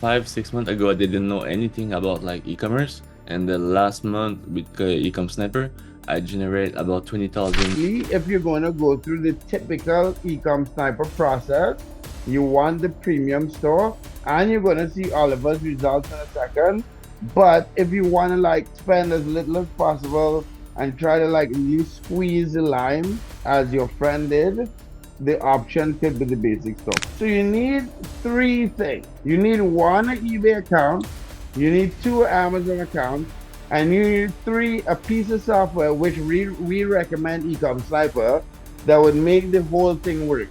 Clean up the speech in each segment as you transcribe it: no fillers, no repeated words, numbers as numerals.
5, 6 months ago, I didn't know anything about like e-commerce, and the last month with Ecom Sniper, I generate about 20,000. If you're going to go through the typical Ecom Sniper process, you want the premium store, and you're going to see Oliver's results in a second. But if you want to like spend as little as possible and try to like really squeeze the lime as your friend did, the option could be the basic store. So you need three things. You need one eBay account, you need two Amazon accounts, and you need three a piece of software which we recommend Ecom Sniper that would make the whole thing work.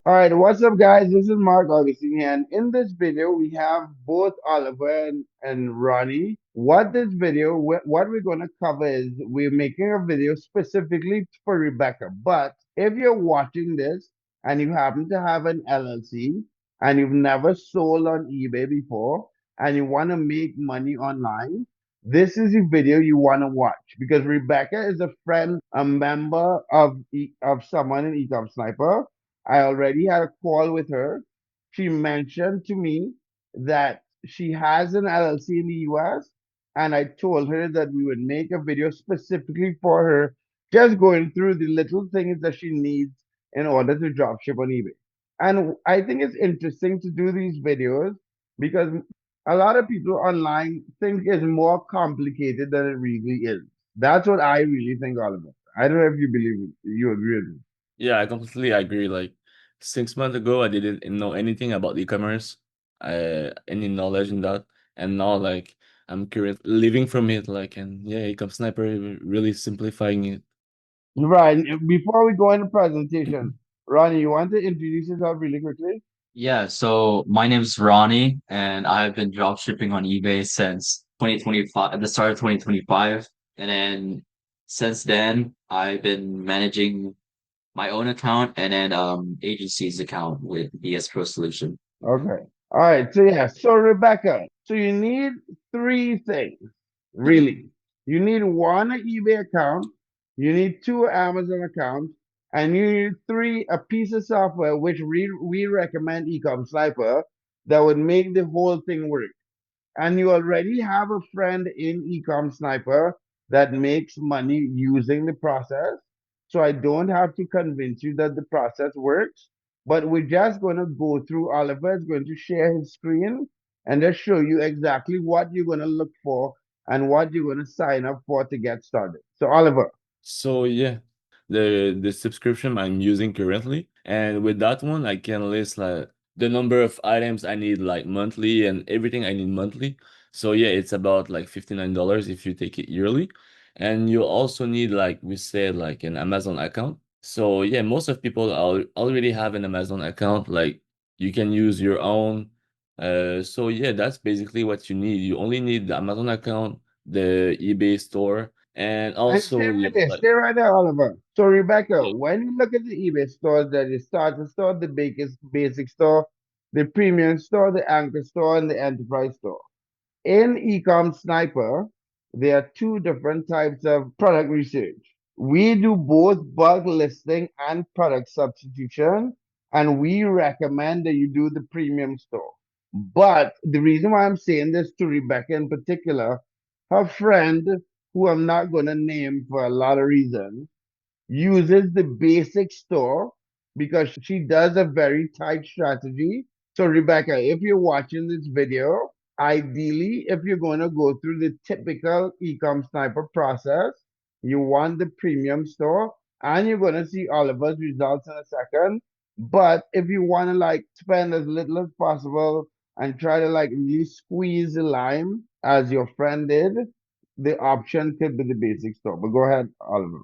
All right, what's up, guys? This is Mark Augustine here, and in this video, we have both Oliver and Ronnie. What we're going to cover is we're making a video specifically for Rebecca. But if you're watching this and you happen to have an LLC and you've never sold on eBay before and you want to make money online, this is the video you want to watch because Rebecca is a friend, a member of someone in Ecom Sniper. I already had a call with her. She mentioned to me that she has an LLC in the US, and I told her that we would make a video specifically for her, just going through the little things that she needs in order to dropship on eBay. And I think it's interesting to do these videos because a lot of people online think it's more complicated than it really is. That's what I really think, Oliver. I don't know if you believe it, you agree with me. Yeah, I completely agree. Like 6 months ago, I didn't know anything about e-commerce, any knowledge in that, and now like I'm curious, living from it. Like, and yeah, Ecom Sniper really simplifying it. Right. Before we go into presentation, Ronnie, you want to introduce yourself really quickly? Yeah, so my name's Ronnie, and I've been drop shipping on eBay since 2025, at the start of 2025. And then since then, I've been managing my own account and then agency's account with BS Pro Solution. Okay. All right. So yeah. So Rebecca, so you need three things, really. You need one eBay account, you need two Amazon accounts, and you need three a piece of software which we recommend Ecom Sniper that would make the whole thing work. And you already have a friend in Ecom Sniper that makes money using the process. So I don't have to convince you that the process works, but we're just going to go through. Oliver is going to share his screen and just show you exactly what you're going to look for and what you're going to sign up for to get started. So Oliver. So yeah, the subscription I'm using currently, and with that one, I can list like the number of items I need like monthly and everything I need monthly. So yeah, it's about like $59 if you take it yearly, and you also need like we said like an Amazon account. So yeah, most of people already have an Amazon account. Like you can use your own. So yeah, that's basically what you need. You only need the Amazon account, the eBay store, and And also yeah, like stay right there, Oliver. So Rebecca, yeah. when you look at the eBay stores, there is starter store, the basic store, the premium store, the anchor store, and the enterprise store. In Ecom Sniper, there are two different types of product research. We do both bulk listing and product substitution, and we recommend that you do the premium store. But the reason why I'm saying this to Rebecca in particular, her friend, who I'm not going to name for a lot of reasons, uses the basic store because she does a very tight strategy. So, Rebecca, if you're watching this video, ideally, if you're going to go through the typical Ecom Sniper process, you want the premium store and you're going to see Oliver's results in a second. But if you want to like spend as little as possible and try to like really squeeze the lime as your friend did, the option could be the basic store. But go ahead, Oliver.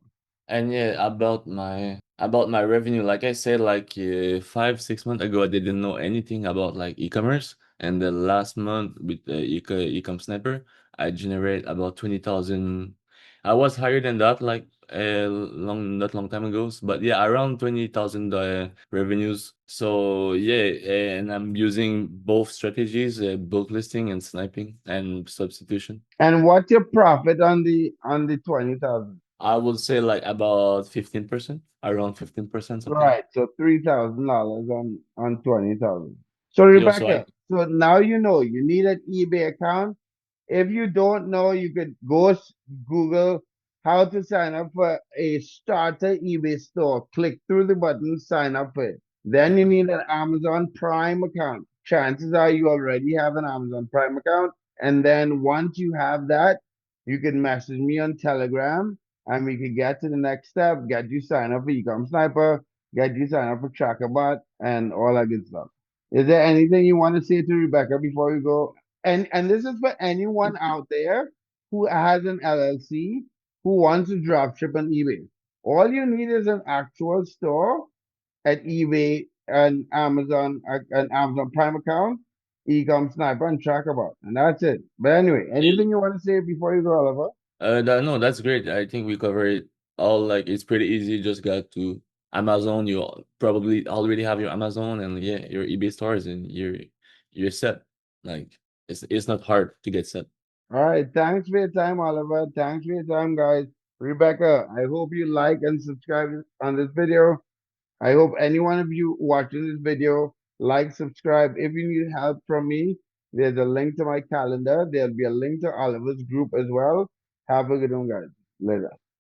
And yeah, about my revenue, like I said, like 5, 6 months ago, I didn't know anything about like e-commerce. And the last month with Ecom Sniper, I generate about 20,000. I was higher than that, like not long time ago. But yeah, around 20,000 revenues. So yeah, and I'm using both strategies, bulk listing and sniping and substitution. And what's your profit on the 20,000? I would say like about 15%, around 15%, something. Right. So $3,000 on 20,000. So Yo, so I Rebecca, so now you know you need an eBay account. If you don't know, you could go Google how to sign up for a starter eBay store. Click through the button, sign up for it. Then you need an Amazon Prime account. Chances are you already have an Amazon Prime account. And then once you have that, you can message me on Telegram and we can get to the next step, get you signed up for Ecom Sniper, get you signed up for TrackerBot, and all that good stuff. Is there anything you want to say to Rebecca before we go? And this is for anyone out there who has an LLC who wants to drop ship on eBay. All you need is an actual store at eBay and an Amazon Prime account, Ecom Sniper, and TrackerBot, and that's it. But anyway, anything you want to say before you go, Oliver? no, that's great. I think we covered it all. Like it's pretty easy. You just got to Amazon. You probably already have your Amazon and yeah, your eBay stores, and you're set. Like it's not hard to get set. All right, thanks for your time, Oliver. Thanks for your time, guys. Rebecca, I hope you like and subscribe on this video. I hope any one of you watching this video like, subscribe. If you need help from me, there's a link to my calendar. There'll be a link to Oliver's group as well. Have a good one, guys. Later.